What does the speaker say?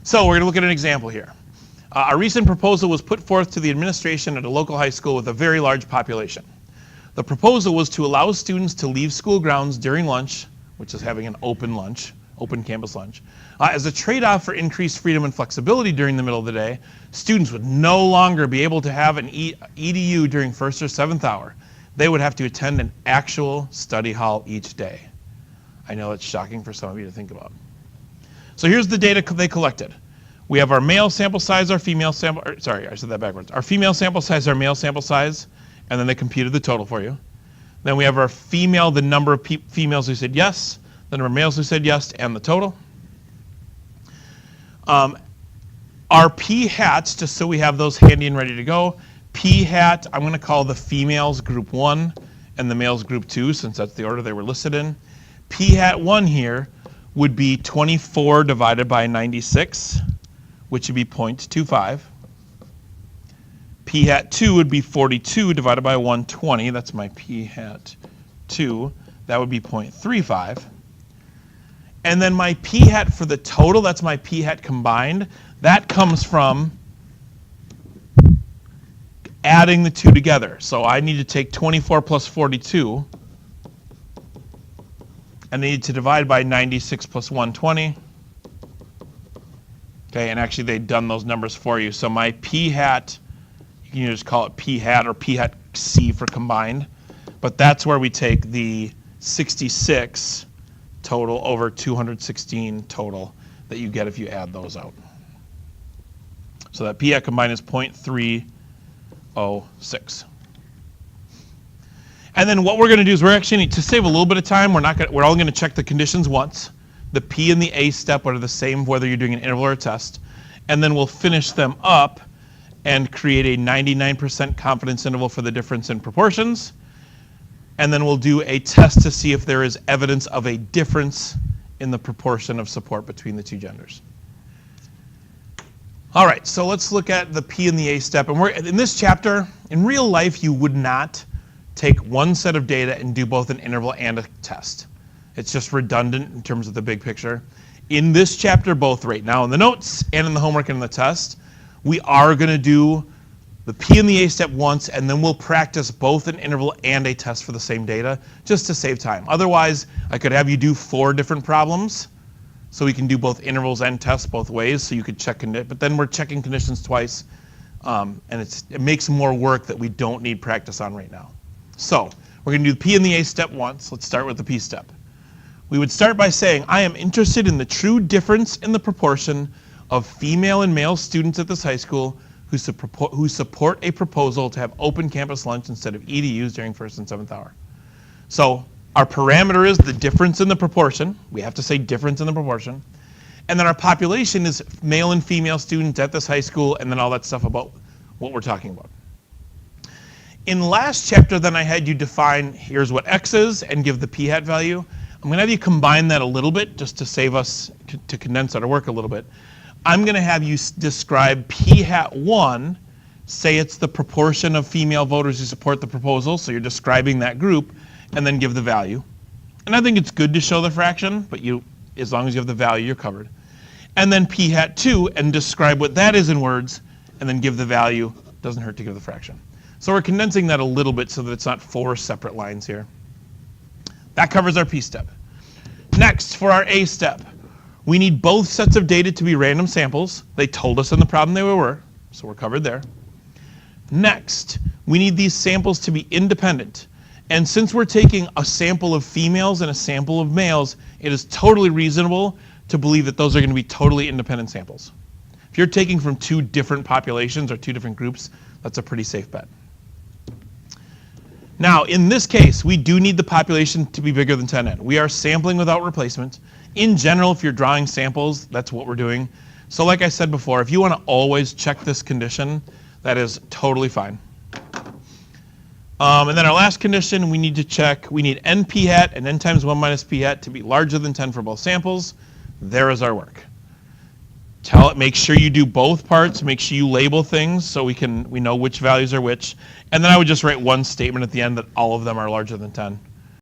So we're going to look at an example here. A recent proposal was put forth to the administration at a local high school with a very large population. The proposal was to allow students to leave school grounds during lunch, which is having an open lunch, open campus lunch. As a trade-off for increased freedom and flexibility during the middle of the day, students would no longer be able to have an EDU during first or seventh hour. They would have to attend an actual study hall each day. I know it's shocking for some of you to think about. So here's the data they collected. We have our male sample size, our female sample, sorry, I said that backwards. Our female sample size, our male sample size, and then they computed the total for you. Then we have our female, the number of females who said yes, the number of males who said yes, and the total. Our P hats, just so we have those handy and ready to go. P hat, I'm going to call the females group 1 and the males group 2, since that's the order they were listed in. P hat 1 here would be 24 divided by 96, which would be 0.25. P hat 2 would be 42 divided by 120. That's my P hat 2. That would be 0.35. And then my P hat for the total, that's my P hat combined. That comes from adding the two together. So I need to take 24 plus 42, and I need to divide by 96 plus 120. Okay, and actually they've done those numbers for you. So my P hat, you can just call it P hat or P hat C for combined. But that's where we take the 66 total over 216 total that you get if you add those out. So that P hat combined is 0.306. And then what we're going to do is we're actually, to save a little bit of time, we're only going to check the conditions once. The P and the A step are the same whether you're doing an interval or a test. And then we'll finish them up and create a 99% confidence interval for the difference in proportions. And then we'll do a test to see if there is evidence of a difference in the proportion of support between the two genders. All right, so let's look at the P and the A step. And in this chapter, in real life, you would not take one set of data and do both an interval and a test. It's just redundant in terms of the big picture. In this chapter, both right now in the notes and in the homework and in the test, we are going to do the P and the A step once, and then we'll practice both an interval and a test for the same data, just to save time. Otherwise, I could have you do 4 different problems, so we can do both intervals and tests both ways, so you could check, but then we're checking conditions twice, and it makes more work that we don't need practice on right now. So we're going to do the P and the A step once. Let's start with the P step. We would start by saying, I am interested in the true difference in the proportion of female and male students at this high school who support a proposal to have open campus lunch instead of EDUs during first and seventh hour. So our parameter is the difference in the proportion. We have to say difference in the proportion. And then our population is male and female students at this high school, and then all that stuff about what we're talking about. In the last chapter, then I had you define, here's what X is, and give the P hat value. I'm going to have you combine that a little bit just to save us, to condense our work a little bit. I'm going to have you describe P hat 1, say it's the proportion of female voters who support the proposal, so you're describing that group, and then give the value. And I think it's good to show the fraction, but as long as you have the value, you're covered. And then P hat 2, and describe what that is in words, and then give the value. Doesn't hurt to give the fraction. So we're condensing that a little bit so that it's not 4 separate lines here. That covers our P step. Next, for our A step, we need both sets of data to be random samples. They told us in the problem they were, so we're covered there. Next, we need these samples to be independent. And since we're taking a sample of females and a sample of males, it is totally reasonable to believe that those are going to be totally independent samples. If you're taking from 2 different populations or 2 different groups, that's a pretty safe bet. Now, in this case, we do need the population to be bigger than 10n. We are sampling without replacement. In general, if you're drawing samples, that's what we're doing. So like I said before, if you want to always check this condition, that is totally fine. And then our last condition, we need to check, we need n p hat and n times 1 minus p hat to be larger than 10 for both samples. There is our work. Tell it, make sure you do both parts, make sure you label things so we know which values are which. And then I would just write one statement at the end that all of them are larger than 10.